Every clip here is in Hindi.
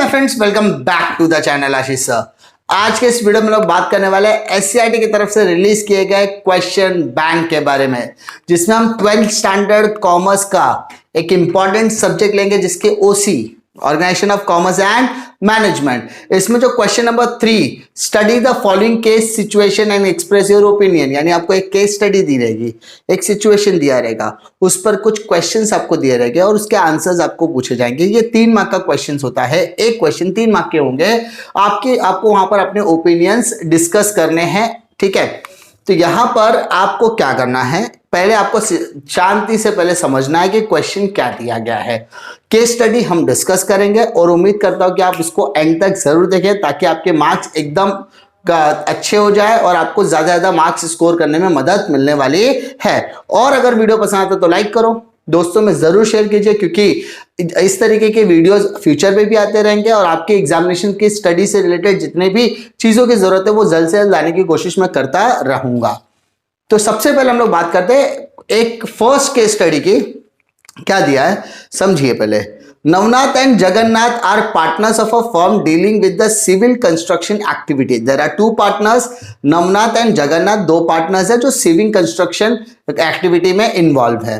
My friends, welcome back to the channel Ashish sir. आज के इस वीडियो में लोग बात करने वाले हैं एससीईआरटी की तरफ से रिलीज किए गए क्वेश्चन बैंक के बारे में, जिसमें हम 12th स्टैंडर्ड कॉमर्स का एक इंपॉर्टेंट सब्जेक्ट लेंगे जिसके OC organisation of commerce and management. इसमें जो question number 3, study the following case situation and express your opinion, यानी आपको एक केस स्टडी दी रहेगी, एक सिचुएशन दिया रहेगा, उस पर कुछ क्वेश्चंस आपको दिए रहेंगे और उसके आंसर्स आपको पूछे जाएंगे। ये 3 मार्क का क्वेश्चन होता है, एक क्वेश्चन 3 मार्क के होंगे। आपको वहां पर अपने ओपिनियंस डिस्कस करने हैं, ठीक है। तो यहां पर आपको क्या करना है, पहले आपको शांति से पहले समझना है कि क्वेश्चन क्या दिया गया है। केस स्टडी हम डिस्कस करेंगे और उम्मीद करता हूं कि आप इसको एंड तक जरूर देखें ताकि आपके मार्क्स एकदम अच्छे हो जाए और आपको ज्यादा मार्क्स स्कोर करने में मदद मिलने वाली है। और अगर वीडियो पसंद आता तो लाइक करो, दोस्तों में जरूर शेयर कीजिए, क्योंकि इस तरीके के वीडियोस फ्यूचर में भी आते रहेंगे और आपके एग्जामिनेशन की स्टडी से रिलेटेड जितने भी चीजों की जरूरत है वो जल्द से जल्द लाने की कोशिश मैं करता रहूंगा। तो सबसे पहले हम लोग बात करते हैं एक फर्स्ट केस स्टडी की। क्या दिया है समझिए पहले। Navnath and Jagannath are partners of a firm dealing with the civil construction activity. There are 2 partners, Navnath and Jagannath 2 partners है जो सिविल कंस्ट्रक्शन एक्टिविटी में इन्वॉल्व है।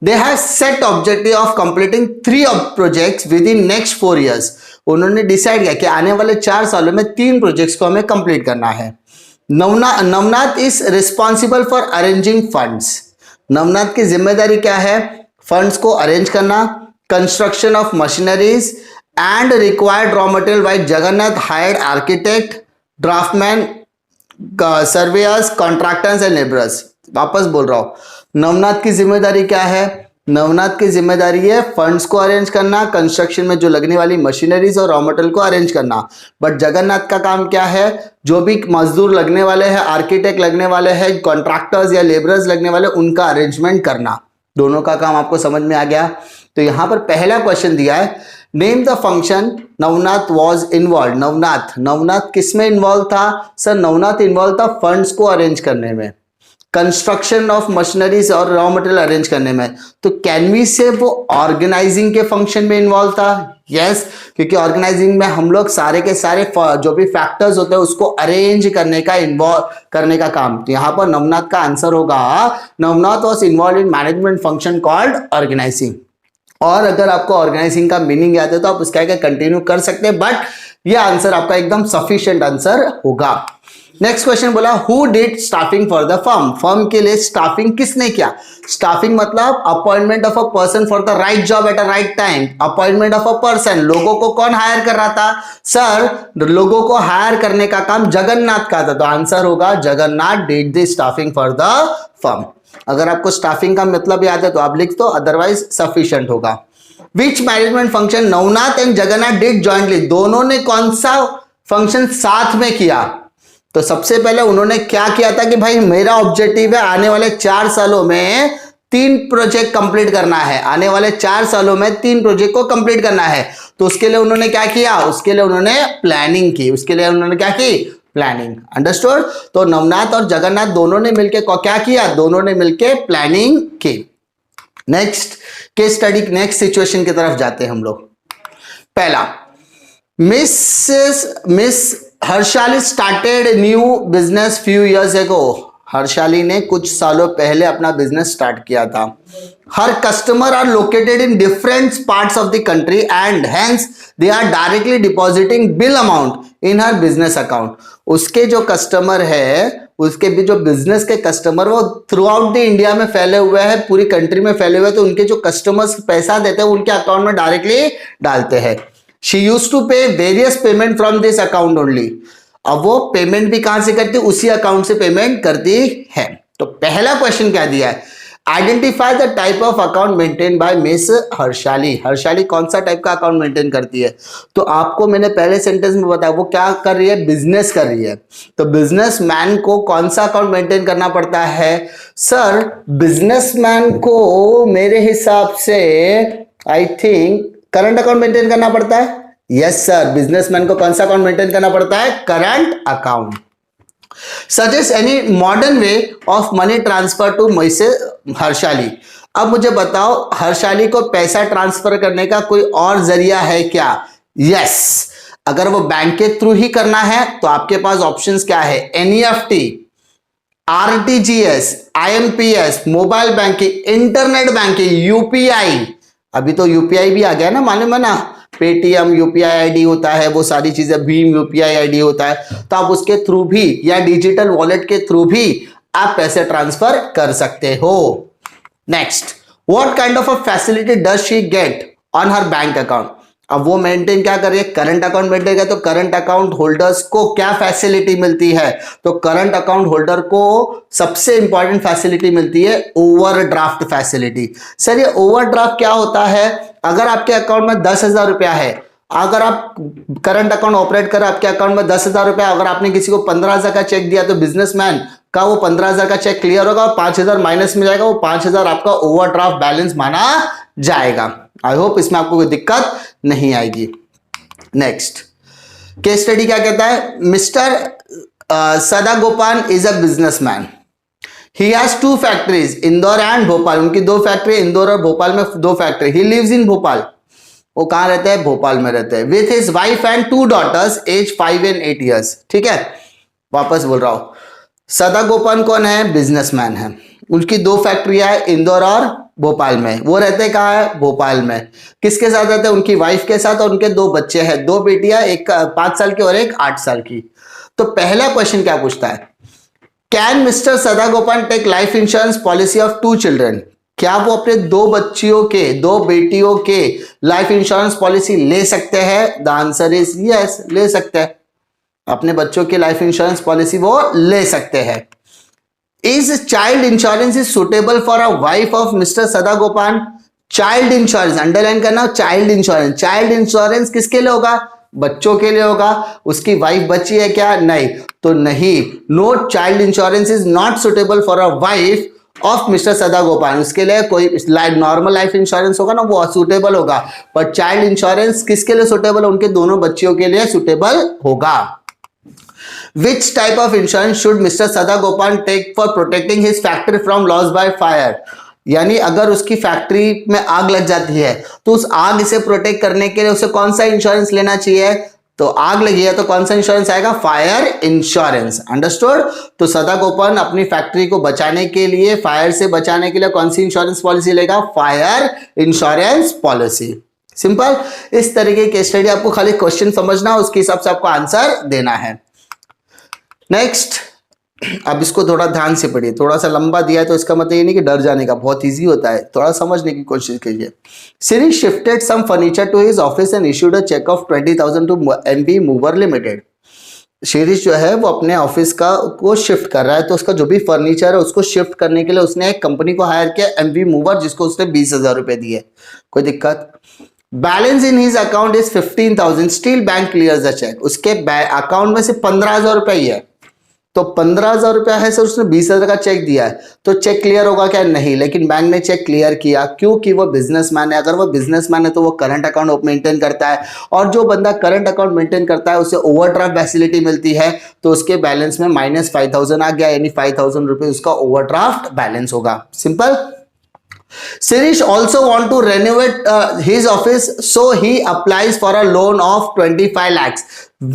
They have set objective of completing 3 projects within next 4 years। उन्होंने डिसाइड किया कि आने वाले 4 सालों में 3 प्रोजेक्ट्स को हमें कंप्लीट करना है। Navnath is responsible for arranging funds. Navnath की जिम्मेदारी क्या है? फंड्स को अरेंज करना, construction of machineries and required raw material. While Jagannath hired architect, draftman, surveyors, contractors and labourers. वापस बोल रहा हूं, नवनाथ की जिम्मेदारी क्या है? नवनाथ की जिम्मेदारी है फंड्स को अरेंज करना, कंस्ट्रक्शन में जो लगने वाली मशीनरीज और रॉ मटेरियल को अरेंज करना। बट जगन्नाथ का काम क्या है? जो भी मजदूर लगने वाले हैं, आर्किटेक्ट लगने वाले हैं, कॉन्ट्रैक्टर्स या लेबरर्स लगने वाले, उनका अरेंजमेंट करना। दोनों का काम आपको समझ में आ गया। तो यहां पर पहला क्वेश्चन दिया है, name the function Navnath was involve. Navnath किस में इन्वॉल्व था? सर नवनाथ इन्वॉल्व था फंड्स को अरेंज करने में, कंस्ट्रक्शन ऑफ मशीनरीज और रॉ मटेरियल अरेंज करने में। तो कैन वी से वो ऑर्गेनाइजिंग के फंक्शन में इन्वॉल्व था? यस, क्योंकि ऑर्गेनाइजिंग में हम लोग सारे के सारे जो भी फैक्टर्स होते हैं उसको अरेंज करने का इन्वॉल्व करने का काम। तो यहां पर नवनाथ का आंसर होगा, Navnath was involve in management function called organising. और अगर आपको ऑर्गेनाइजिंग का मीनिंग याद है तो आप उसका कंटिन्यू कर सकते हैं, बट ये आंसर आपका एकदम सफिशिएंट आंसर होगा। नेक्स्ट क्वेश्चन बोला, who did staffing for the firm. Firm के लिए स्टाफिंग किसने किया? स्टाफिंग मतलब appointment of a person for the right job at a right time. Appointment of a person, लोगों को कौन हायर कर रहा था? सर लोगों को हायर करने का काम जगन्नाथ का था। तो आंसर होगा Jagannath did the staffing for the firm. अगर आपको स्टाफिंग का मतलब याद है तो आप लिख दो, अदरवाइज सफिशिएंट होगा। Which management function Navnath and Jagannath did jointly. दोनों ने कौन सा फंक्शन साथ में किया? तो सबसे पहले उन्होंने क्या किया था कि भाई मेरा ऑब्जेक्टिव है आने वाले 4 सालों में 3 प्रोजेक्ट कंप्लीट करना है। आने वाले 4 सालों में 3 प्रोजेक्ट को कंप्लीट करना है। तो उसके लिए उन्होंने क्या किया? उसके लिए उन्होंने प्लानिंग की। उसके लिए उन्होंने क्या की? प्लानिंग। अंडरस्टूड? तो नवनाथ और जगन्नाथ दोनों ने मिलकर क्या किया? दोनों ने मिलकर प्लानिंग की। Next case study, next situation की तरफ जाते हैं हम लोग। पहला, miss Harshali started new business few years ago. Harshali ने कुछ सालों पहले अपना बिजनेस स्टार्ट किया था। Her customer are located in different parts of the country and hence they are directly depositing bill amount in her business account. उसके जो कस्टमर है, उसके भी जो बिजनेस के कस्टमर वो थ्रू आउट द इंडिया में फैले हुए हैं, पूरी कंट्री में फैले हुए हैं। तो उनके जो कस्टमर्स पैसा देते हैं उनके अकाउंट में डायरेक्टली डालते हैं। She used to pay various payment from this account only। अब वो पेमेंट भी कहां से करती है? उसी अकाउंट से पेमेंट करती है। तो पहला क्वेश्चन क्या दिया है? Identify the type of account maintain by miss Harshali. Harshali कौन सा टाइप का अकाउंट मेंटेन करती है? तो आपको मैंने पहले सेंटेंस में बताया वो क्या कर रही है? बिजनेस कर रही है। तो बिजनेसमैन को कौन सा अकाउंट मेंटेन करना पड़ता है? सर बिजनेसमैन को मेरे हिसाब से I think current account maintain करना पड़ता है। यस सर, बिजनेसमैन को कौन सा अकाउंट मेंटेन करना पड़ता है? Current account. Suggest any modern way of money transfer to Harshali. अब मुझे बताओ, हर्षाली को पैसा ट्रांसफर करने का कोई और जरिया है क्या? यस, अगर वो बैंक के थ्रू ही करना है तो आपके पास ऑप्शंस क्या है, NEFT, RTGS, IMPS, mobile banking, internet banking, UPI. अभी तो यूपीआई भी आ गया ना, मालूम है ना, पेटीएम यूपीआई आईडी होता है, वो सारी चीजें, भीम यूपीआई आईडी होता है, तो आप उसके थ्रू भी या डिजिटल वॉलेट के थ्रू भी आप पैसे ट्रांसफर कर सकते हो। Next, what kind of a facility does she get on her bank account. अब वो मेंटेन क्या कर रही है, करंट अकाउंट मेंटेन कर, तो करंट अकाउंट होल्डर्स को क्या फैसिलिटी मिलती है, तो करंट अकाउंट होल्डर को सबसे इंपॉर्टेंट फैसिलिटी मिलती है ओवरड्राफ्ट फैसिलिटी। सर ये ओवरड्राफ्ट क्या होता है, अगर आपके अकाउंट में 10,000 रुपया है, अगर आप करंट अकाउंट ऑपरेट कर, आपके अकाउंट में 10,000 रुपया, अगर आपने किसी को 15,000 का चेक दिया तो बिजनेसमैन का वो 15,000 का चेक क्लियर होगा, 5,000 माइनस में जाएगा, वो 5,000 आपका ओवरड्राफ्ट बैलेंस माना जाएगा। आई होप इसमें आपको कोई दिक्कत नहीं आएगी। नेक्स्ट केस स्टडी क्या कहता है, Mister Sadagopal is a businessman, he has 2 factories, Indore and Bhopal, उनकी 2 फैक्ट्री, इंदौर और भोपाल में 2 factory. He lives in Bhopal, वो कहां रहते हैं, भोपाल में रहते हैं, with his wife and 2 daughters age 5 and 8 years. ठीक है, वापस बोल रहा हूं, सदागोपाल कौन है, बिजनेसमैन है, उनकी 2 फैक्ट्रियां है इंदौर और भोपाल में, वो रहते कहाँ है, भोपाल में। किसके साथ रहते हैं, उनकी वाइफ के साथ, और उनके 2 बच्चे हैं, 2 बेटियां, एक 5 साल की और एक 8 साल की। तो पहला क्वेश्चन क्या पूछता है, can Mister Sadagopal take life insurance policy of 2 children, क्या वो अपने 2 बच्चियों के, 2 बेटियों के लाइफ इंश्योरेंस पॉलिसी ले सकते हैं। द आंसर इज यस, ले सकते हैं, अपने बच्चों की लाइफ इंश्योरेंस पॉलिसी वो ले सकते हैं। Is child insurance is suitable for a wife of Mister Sadagopal, child insurance underline करना, चाइल्ड इंश्योरेंस, चाइल्ड इंश्योरेंस किसके लिए होगा, बच्चों के लिए होगा। उसकी वाइफ बच्ची है क्या, नहीं, तो नहीं, no child insurance is not suitable for a wife of Mister Sadagopal, उसके लिए कोई नॉर्मल लाइफ इंश्योरेंस होगा ना, वो सुटेबल होगा, पर चाइल्ड इंश्योरेंस किसके लिए सुटेबल, उनके दोनों बच्चियों के लिए सुटेबल होगा। Which type of insurance should Mr. Sadagopal take for protecting his factory from loss by fire? यानी अगर उसकी फैक्ट्री में आग लग जाती है तो उस आग से प्रोटेक्ट करने के लिए उसे कौन सा इंश्योरेंस लेना चाहिए, तो आग लगी है तो कौन सा इंश्योरेंस आएगा, फायर इंश्योरेंस। अंडरस्टूड, तो सदागोपाल अपनी फैक्ट्री को बचाने के लिए, फायर से बचाने के लिए कौन सी इंश्योरेंस पॉलिसी लेगा, फायर इंश्योरेंस पॉलिसी। सिंपल, इस तरीके की स्टडी आपको खाली क्वेश्चन समझना, उसके हिसाब से आपको आंसर देना है। नेक्स्ट, अब इसको थोड़ा ध्यान से पढ़िए, थोड़ा सा लंबा दिया है तो इसका मतलब ये नहीं कि डर जाने का, बहुत इजी होता है, थोड़ा समझने की कोशिश कीजिए। Siri shifted some furniture to his office and issued a cheque of 20,000 to MB mover limited. Shirish जो है वो अपने ऑफिस का को शिफ्ट कर रहा है, तो उसका जो भी फर्नीचर है उसको शिफ्ट करने के लिए उसने एक कंपनी को हायर किया, एमबी मूवर, जिसको उसने 20,000 रुपए दिए। कोई दिक्कत, balance in his account is 15,000, still bank clears the cheque, उसके अकाउंट में से 15,000 रुपए ही है, तो 15,000 रुपया है सर, उसने 20,000 का चेक दिया है, तो चेक क्लियर होगा क्या, नहीं, लेकिन बैंक ने चेक क्लियर किया, क्योंकि वो बिजनेसमैन है। अगर वो बिजनेसमैन है तो वो करंट अकाउंट मेंटेन करता है, और जो बंदा करंट अकाउंट मेंटेन करता है उसे ओवरड्राफ्ट फैसिलिटी मिलती है, तो उसके बैलेंस में -5,000 आ गया, यानी 5,000 रुपए उसका ओवरड्राफ्ट बैलेंस होगा। Simple. Sirish also want to renovate his office, so he applies for a loan of 25 lakhs,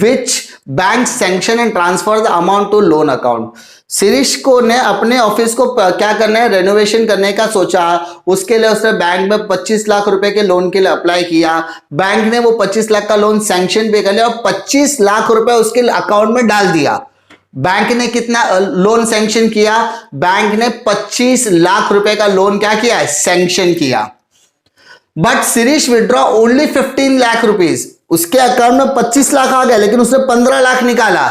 which bank sanction and transfer the amount to loan account. Shirish को ने अपने ऑफिस को क्या करना है, रेनोवेशन करने का सोचा, उसके लिए उसने बैंक में 25 लाख रुपए के लोन के लिए अप्लाई किया, बैंक ने वो 25 लाख का लोन सैंक्शन पे कर लिया और 25 लाख रुपए उसके अकाउंट में डाल दिया। बैंक ने कितना लोन सैंक्शन किया, बैंक ने 25 लाख रुपए का लोन क्या किया है, सैंक्शन किया। But Shirish withdraw only 15 lakh rupees, उसके अकाउंट में 25 लाख आ गया लेकिन उसने 15 लाख निकाला,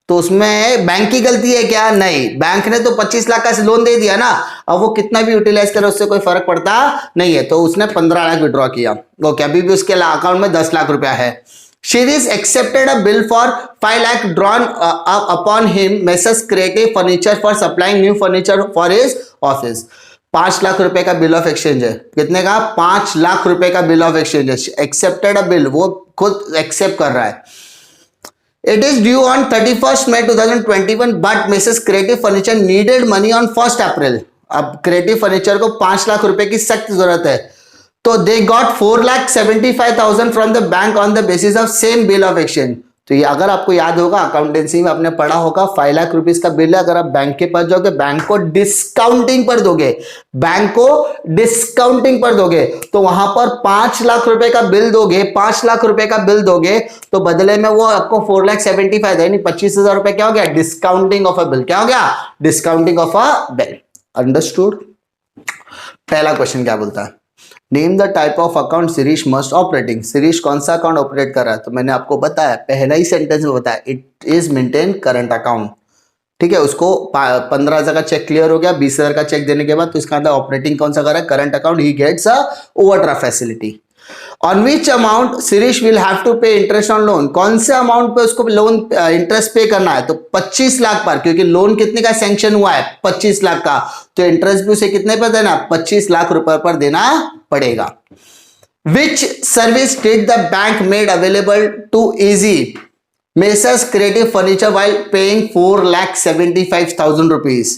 तो उसमें बैंक की गलती है क्या, नहीं, बैंक ने तो 25 लाख का लोन दे दिया ना, अब वो कितना भी यूटिलाइज करे उससे कोई फर्क पड़ता नहीं है, तो उसने 15 लाख विड्रॉ किया। ओके, अभी भी उसके अकाउंट में 10 लाख रुपया है। Shirish accepted a bill for 5 lakh drawn upon him Messrs Creative Furniture for supplying new furniture for his office. 5 lakh रुपए का बिल ऑफ एक्सचेंज है, कितने का, 5 लाख रुपए का बिल ऑफ एक्सचेंज है। एक्सेप्टेड अ बिल, वो खुद एक्सेप्ट कर रहा है। It is due on 31st May 2021, but Mrs. Creative Furniture needed money on 1st April. अब क्रिएटिव फर्नीचर को 5 लाख रुपए की सख्त जरूरत है, तो they got 4,75,000 from the bank on the basis of same bill of exchange. तो ये अगर आपको याद होगा, अकाउंटेंसी में आपने पढ़ा होगा, 5 लाख रुपीस का बिल है, अगर आप बैंक के पास जाओगे, बैंक को डिस्काउंटिंग पर दोगे, बैंक को डिस्काउंटिंग पर दोगे, तो वहां पर 5 लाख रुपए का बिल दोगे, 5 लाख रुपए का बिल दोगे, तो बदले में वो आपको 4,75,000 यानी 25,000 रुपए क्या हो गया, डिस्काउंटिंग ऑफ अ बिल। क्या हो गया, discounting of a bill. Understood. पहला क्वेश्चन क्या बोलता है, name the type of account Shirish must operating. Shirish कौन सा अकाउंट ऑपरेट कर रहा है, तो मैंने आपको बताया, पहला ही सेंटेंस में बताया, it is maintain current account. ठीक है, उसको 15,000 का चेक क्लियर हो गया, 20,000 का चेक देने के बाद तो इसका अंदर ऑपरेटिंग कौन सा कर रहा है, current account, he gets a overdraft facility. On which amount Shirish will have to pay interest on loan, कौन से अमाउंट पे उसको लोन इंटरेस्ट पे करना है, तो 25 लाख पर, क्योंकि लोन कितने का सैंक्शन हुआ है, 25 लाख का, तो इंटरेस्ट भी उसे कितने पर देना, 25 लाख रुपए पर देना पड़ेगा। Which service did the bank made available to easy messrs creative furniture while paying 4,75,000 rupees.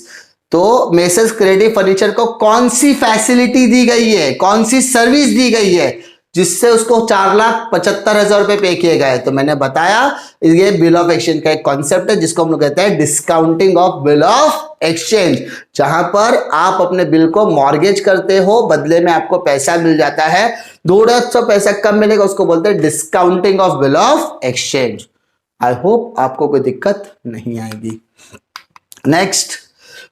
तो मेसर्स क्रिएटिव फर्नीचर को कौन सी फैसिलिटी दी गई है, कौन सी सर्विस दी गई है जिससे उसको 4,75,000 रुपए पे किए गए। तो मैंने बताया ये बिल ऑफ एक्सचेंज का एक कॉन्सेप्ट है जिसको हम लोग कहते हैं discounting of bill of exchange, जहां पर आप अपने बिल को मॉर्गेज करते हो, बदले में आपको पैसा मिल जाता है, थोड़ा सा पैसा कम मिलेगा, उसको बोलते हैं discounting of bill of exchange. I hope आपको कोई दिक्कत नहीं आएगी। Next,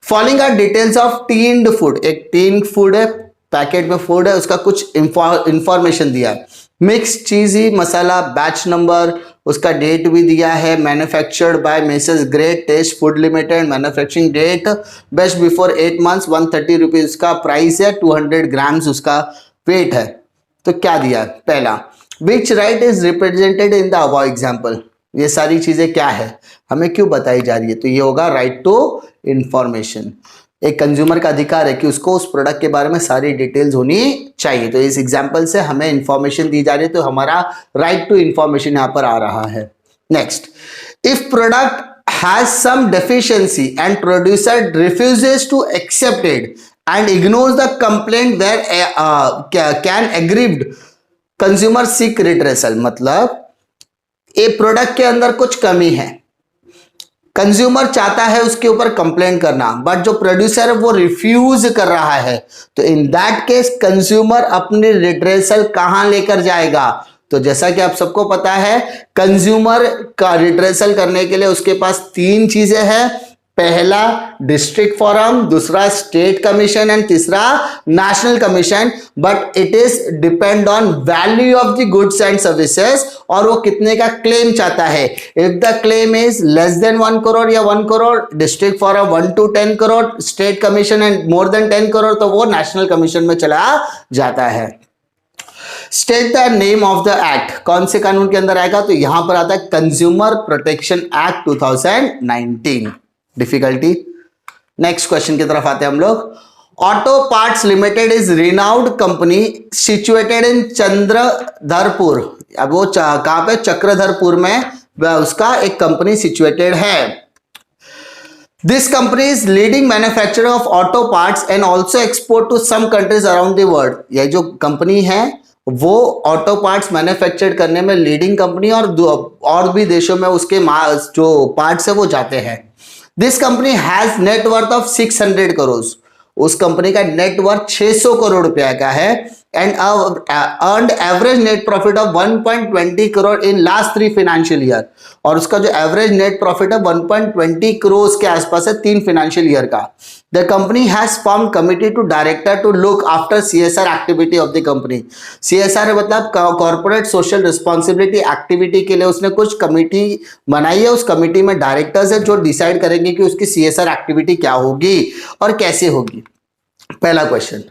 following are details of tinned food. एक टीन फूड है, पैकेट में फूड है, उसका कुछ इंफॉर्मेशन दिया है, mix cheesy masala, batch number, उसका डेट भी दिया है, manufactured by messrs great taste food limited, manufacturing date best before 8 months, 130 rupees का प्राइस है, 200 ग्राम्स उसका वेट है। तो क्या दिया है, पहला, which right is represented in the above example. ये सारी चीजें क्या है, हमें क्यों बताई जा रही है, तो ये होगा राइट टू इंफॉर्मेशन। एक कंज्यूमर का अधिकार है कि उसको उस प्रोडक्ट के बारे में सारी डिटेल्स होनी चाहिए, तो इस एग्जांपल से हमें इंफॉर्मेशन दी जा रही है, तो हमारा राइट टू इंफॉर्मेशन यहां पर आ रहा है। Next, if product has some deficiency and producer refuses to accept it and ignores the complaint there can aggrieved consumer seek redressal. मतलब ए प्रोडक्ट के अंदर कुछ कमी है, कंज्यूमर चाहता है उसके ऊपर कंप्लेंट करना, बट जो प्रोड्यूसर है वो रिफ्यूज कर रहा है, तो इन दैट केस कंज्यूमर अपनी रिट्रेसल कहां लेकर जाएगा। तो जैसा कि आप सबको पता है, कंज्यूमर का रिट्रेसल करने के लिए उसके पास 3 चीजें हैं, पहला डिस्ट्रिक्ट फोरम, दूसरा स्टेट कमीशन एंड तीसरा national commission, but it is depend on value of the goods and services, और वो कितने का क्लेम चाहता है। If the claim is less than 1 crore या 1 crore, district forum 1 to 10 crore, state commission and more than 10 crore, तो वो नेशनल कमीशन में चला जाता है। State the name of the act, कौन से कानून के अंदर आएगा, तो यहां पर आता है consumer protection act 2019। Difficulty. Next question की तरफ आते हैं हम लोग। Auto parts limited is renowned company situated in Chandradharpur. अब वो कहां पे, चक्रधरपुर में उसका एक कंपनी सिचुएटेड है। This company is leading manufacturer of auto parts and also export to some countries around the world. यह जो कंपनी है वो ऑटो पार्ट्स मैन्युफैक्चर करने में लीडिंग कंपनी, और भी देशों में उसके जो पार्ट्स है वो जाते हैं। This company has net worth of 600 crore. उस कंपनी का नेटवर्थ 600 करोड़ रुपया का है, and earned average net profit of 1.20 crore in last 3 financial year. और उसका जो एवरेज नेट प्रॉफिट है 1.20 करोड़ के आसपास है 3 फाइनेंशियल ईयर का। The company has form committee two director to look after CSR activity of the company. CSR मतलब कॉर्पोरेट सोशल रिस्पॉन्सिबिलिटी एक्टिविटी के लिए उसने कुछ कमिटी बनाई है। उस कमिटी में डायरेक्टर्स है जो डिसाइड करेंगे कि उसकी CSR एक्टिविटी क्या होगी और कैसे होगी। पहला question,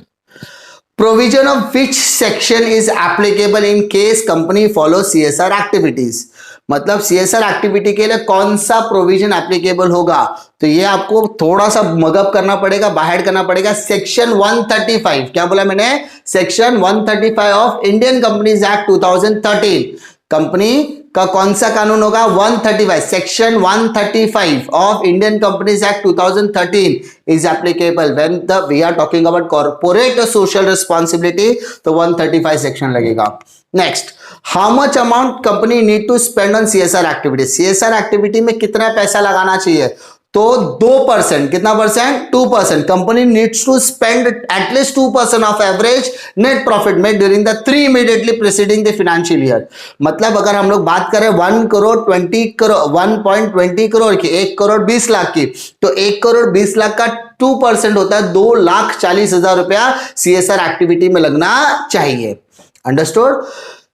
provision of which section is applicable in case company follow CSR activities. मतलब CSR एक्टिविटी के लिए कौन सा प्रोविजन एप्लीकेबल होगा, तो ये आपको थोड़ा सा मगअप करना पड़ेगा, बाहर करना पड़ेगा। सेक्शन 135, क्या बोला मैंने, section 135 of Indian companies act 2013। Company का कौन सा कानून होगा? 135, section 135 of Indian companies act 2013 is applicable when we are talking about corporate social responsibility, तो 135 सेक्शन लगेगा। Next, how much amount company need to spend on CSR activity? CSR activity में कितना पैसा लगाना चाहिए? तो 2%, कितना percent? 2%। Company needs to spend at least 2% of average net profit made during the 3 immediately preceding the financial year. मतलब अगर हम लोग बात करें 1 करोड़ 20 करोड़ 1.20 करोड़ की, 1 करोड़ 20 लाख की, तो 1 करोड़ 20 लाख का 2% होता है 2,40,000 रुपया सीएसआर एक्टिविटी में लगना चाहिए। Understood?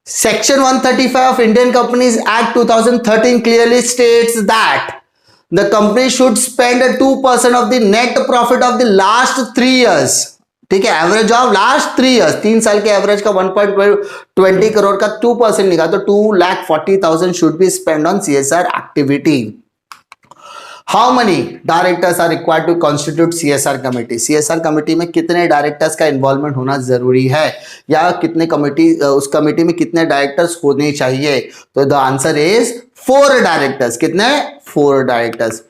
Section 135 of Indian Companies Act 2013 clearly states that the company should spend 2% of the net profit of the last 3 years. ठीक है, एवरेज ऑफ लास्ट 3 years, 3 साल के एवरेज का 1.20 करोड़ का 2% निकाला तो 2,40,000 should be spend on CSR activity. How many directors are required to constitute CSR committee? CSR committee में कितने डायरेक्टर्स का इन्वॉल्वमेंट होना जरूरी है, या कितने कमेटी, उस कमेटी में कितने डायरेक्टर्स होने चाहिए? तो द आंसर इज 4 डायरेक्टर्स। कितने? 4 डायरेक्टर्स।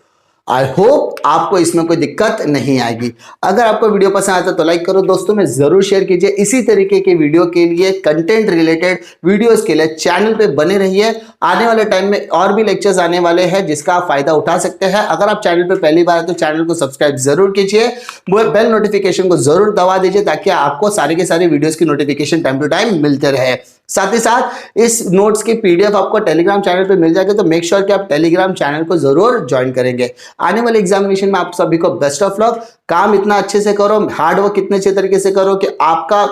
आई होप आपको इसमें कोई दिक्कत नहीं आएगी। अगर आपको वीडियो पसंद आता तो लाइक करो, दोस्तों में जरूर शेयर कीजिए। इसी तरीके के वीडियो के लिए, कंटेंट रिलेटेड वीडियोस के लिए चैनल पे बने रहिए। आने वाले टाइम में और भी लेक्चर्स आने वाले हैं जिसका आप फायदा उठा सकते हैं। अगर आप चैनल पे पहली बार है तो चैनल को सब्सक्राइब जरूर कीजिए, बेल नोटिफिकेशन को जरूर दबा दीजिए ताकि आपको सारे के सारे वीडियोस की नोटिफिकेशन टाइम टू टाइम मिलते रहे। साथ ही साथ इस नोट्स की पीडीएफ आपको टेलीग्राम चैनल पे मिल जाएगी, तो मेक श्योर कि आप टेलीग्राम चैनल को जरूर ज्वाइन करेंगे। आने वाले एग्जामिनेशन में आप सभी को बेस्ट ऑफ लक। काम इतना अच्छे से करो, हार्ड वर्क इतने अच्छे तरीके से करो कि आपका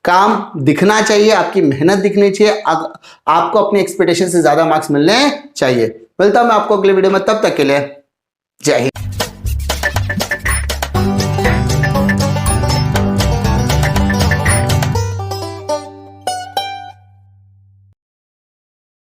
काम दिखना चाहिए, आपकी मेहनत दिखनी चाहिए, आपको अपनी एक्सपेक्टेशन से ज्यादा मार्क्स मिलने चाहिए। मिलता हूं मैं आपको अगले वीडियो में, तब तक के लिए जय हिंद।